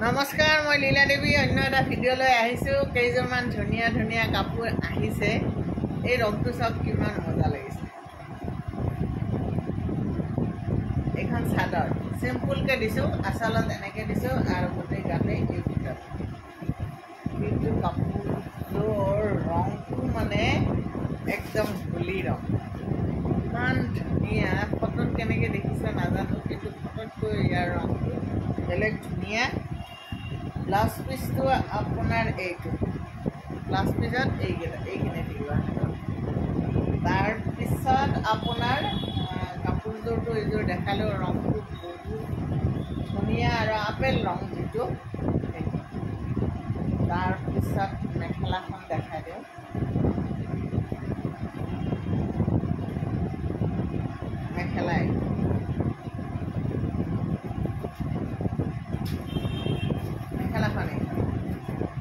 নমস্কাৰ, মই লীলা দেৱী অন্য এটা ভিডিঅ'লৈ আহিছোঁ। কেইজনমান ধুনীয়া ধুনীয়া কাপোৰ আহিছে। এই ৰংটো চাওক কিমান মজা লাগিছে। এইখন চাদৰ চিম্পুলকৈ দিছোঁ, আচলত এনেকৈ দিছোঁ আৰু গোটেই গাতে এই ভিতৰত কিন্তু কাপোৰযোৰ ৰংটো মানে একদম ধূলি ৰং, ইমান ধুনীয়া। ফটোত কেনেকৈ দেখিছে নাজানো, কিন্তু ফটোতকৈ ইয়াৰ ৰংটো বেলেগ ধুনীয়া। ব্লাউজ পিচটো আপোনাৰ এইটো ব্লাউজ পিচত এইখিনি থাকিব। তাৰপিছত আপোনাৰ কাপোৰযোৰটো এইযোৰ দেখালেও ৰংটো বহুত ধুনীয়া আৰু আপেল ৰং যিটো সেইটো। তাৰপিছত মেখেলাখন দেখাই দিওঁ। মেখেলাই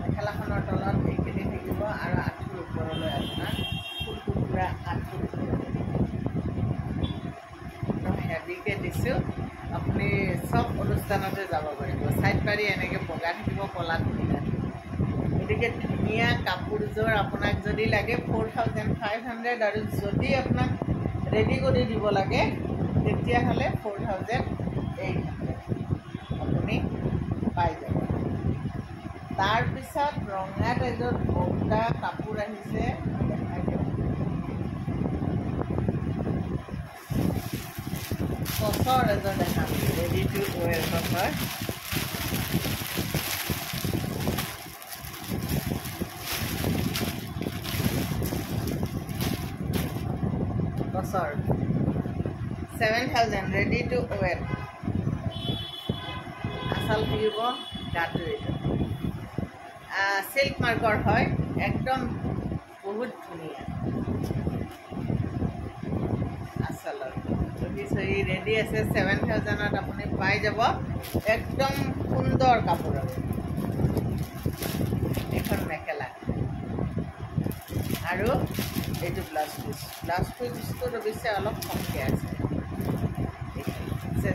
মেখেলাখনৰ তলত এইখিনি থাকিব আৰু আঁঠুৰ ওপৰলৈ আপোনাৰ ফুলটো পূৰা আঁঠুৰ একদম হেভিকৈ দিছোঁ। আপুনি চব অনুষ্ঠানতে যাব পাৰিব। ছাইড পাৰি এনেকৈ বগা থাকিব, কলাত নীলা থাকিব। গতিকে ধুনীয়া কাপোৰযোৰ আপোনাক যদি লাগে 4500 আৰু যদি আপোনাক ৰেডি কৰি দিব লাগে তেতিয়াহ'লে 4800 আপুনি পাই যাব। তাৰপিছত ৰঙাত এযোৰ বগা কাপোৰ আহিছে, দেখাই দিওঁ। টচৰ এযোৰ দেখাম, ৰেডি টু ৱেৰ হয়। টচৰ 7000 ৰেডি টু ৱেৰ। আচল থাকিব গাটো এইটো চিল্ক মাৰ্কৰ হয়, একদম বহুত ধুনীয়া। আচলত যদি চহি ৰেডি আছে 7000ত আপুনি পাই যাব। একদম সুন্দৰ কাপোৰ। এইখন মেখেলা আৰু এইটো ব্লাউজ পিচটো অৱশ্যে অলপ কমকৈ আছে।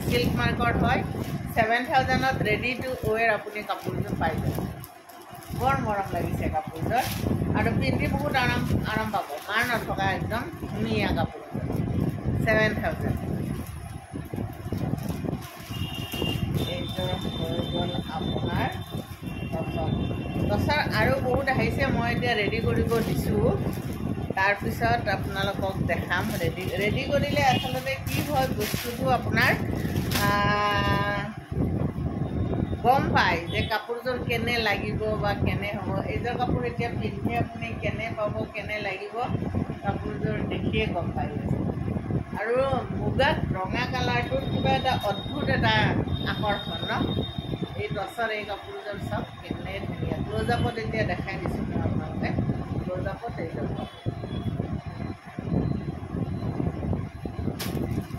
চিল্ক মাৰ্কৰ হয়, 7000ত ৰেডি টু ৱেৰ আপুনি কাপোৰযোৰ পাই যাব। বৰ মৰম লাগিছে কাপোৰযোৰ আৰু পিন্ধি বহুত আৰাম পাব। মাৰ নথকা একদম ধুনীয়া কাপোৰযোৰ 7000। এইযোৰ হৈ গ'ল আপোনাৰ টচৰ আৰু বহুত আহিছে। মই এতিয়া ৰেডি কৰিব দিছোঁ, তাৰপিছত আপোনালোকক দেখাম। ৰেডি কৰিলে আচলতে কি হয়, বস্তুটো আপোনাৰ গম পায় যে কাপোৰযোৰ কেনে লাগিব বা কেনে হ'ব। এইযোৰ কাপোৰ এতিয়া পিন্ধি আপুনি কেনে পাব, কেনে লাগিব, কাপোৰযোৰ দেখিয়ে গম পাই গৈছে। আৰু মুগাত ৰঙা কালাৰটোৰ কিবা এটা অদ্ভুত এটা আকৰ্ষণ ন। এই টচৰ এই কাপোৰযোৰ চাওক কেনে ধুনীয়া। ক্ল'জ আপত এতিয়া দেখাই দিছোঁ মই আপোনালোকে। ক্ল'জ আপত এইযোৰ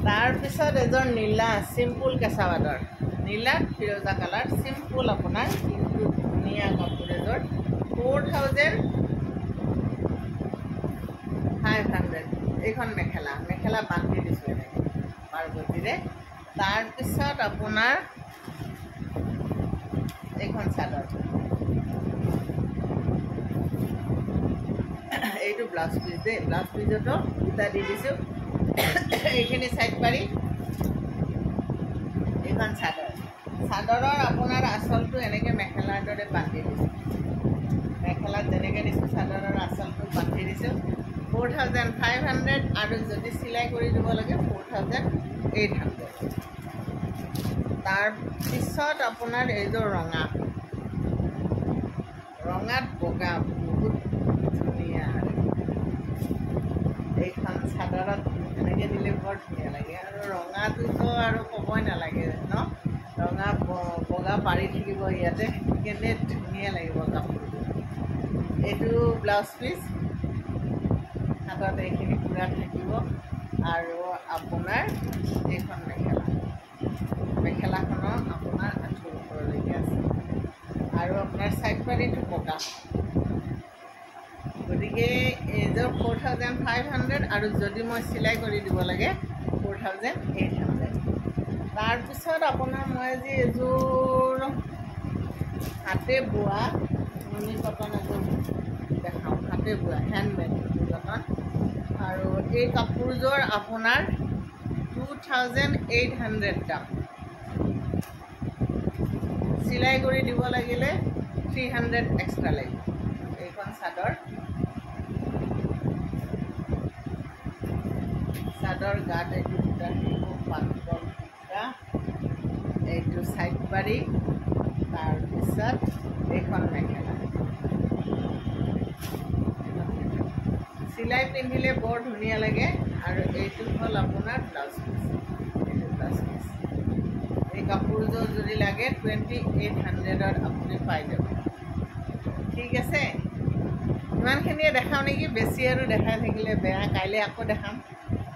তাৰপিছত এযোৰ নীলা চিম্পুল কেঁচা পাটৰ, নীলাত ফিৰোজা কালাৰ, চিম্পুল আপোনাৰ কিন্তু ধুনীয়া কাপোৰ এযোৰ 4500। এইখন মেখেলা বান্ধি দিছোঁ এনেকৈ পাৰ্বতীৰে। তাৰপিছত আপোনাৰ এইখন চাদৰ, এইটো ব্লাউজ পিচ দেই। ব্লাউজ পিচতো দুটা দি দিছোঁ। এইখিনি ছাইড পাৰি এইখন চাদৰৰ আপোনাৰ আচলটো এনেকৈ মেখেলাৰ দৰে বান্ধি দিছোঁ। মেখেলাত যেনেকৈ দিছোঁ চাদৰৰ আচলটো বান্ধি দিছোঁ। 4500 আৰু যদি চিলাই কৰি দিব লাগে 4800। তাৰপিছত আপোনাৰ এইযোৰ ৰঙাত বগা বহুত ধুনীয়া। এইখন চাদৰত এনেকৈ দিলে বৰ ধুনীয়া লাগে। আৰু ৰঙাটোতো আৰু ক'বই নালাগে ন, ৰঙা বগা পাৰি থাকিব ইয়াতে, কেনে ধুনীয়া লাগিব কাপোৰটো। এইটো ব্লাউজ পিচ, হাতত এইখিনি পূৰা থাকিব। আৰু আপোনাৰ এইখন মেখেলাখনৰ আপোনাৰ আঁঠুৰ ওপৰলৈকে আছে আৰু আপোনাৰ ছাইড পাৰিটো বগা। গতিকে এইযোৰ 4500 আৰু যদি মই চিলাই কৰি দিব লাগে 4800। তাৰপিছত আপোনাৰ মই আজি এযোৰ হাতে বোৱা নুনি কটন এযোৰ দেখাওঁ হাতে বোৱা হেণ্ডমেড কটন আৰু এই কাপোৰযোৰ আপোনাৰ 2800 দাম চিলাই কৰি দিব লাগিলে 300 এক্সট্ৰা লাগিব এইখন চাদৰ চাদৰ গাত এইটো দুটা পাতল দুটা এইটো সাইড পাৰি তাৰপিছত এইখন মেখেলা চিলাই পিন্ধিলে বৰ ধুনীয়া লাগে আৰু এইটো হ'ল আপোনাৰ ব্লাউজ পিচ এইটো ব্লাউজ পিচ এই কাপোৰযোৰ যদি লাগে 2800ত আপুনি পাই যাব ঠিক আছে ইমানখিনিয়ে দেখাওঁ নেকি বেছি আৰু দেখাই থাকিলে বেয়া কাইলৈ আকৌ দেখাম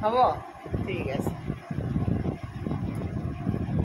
হ'ব ঠিক আছে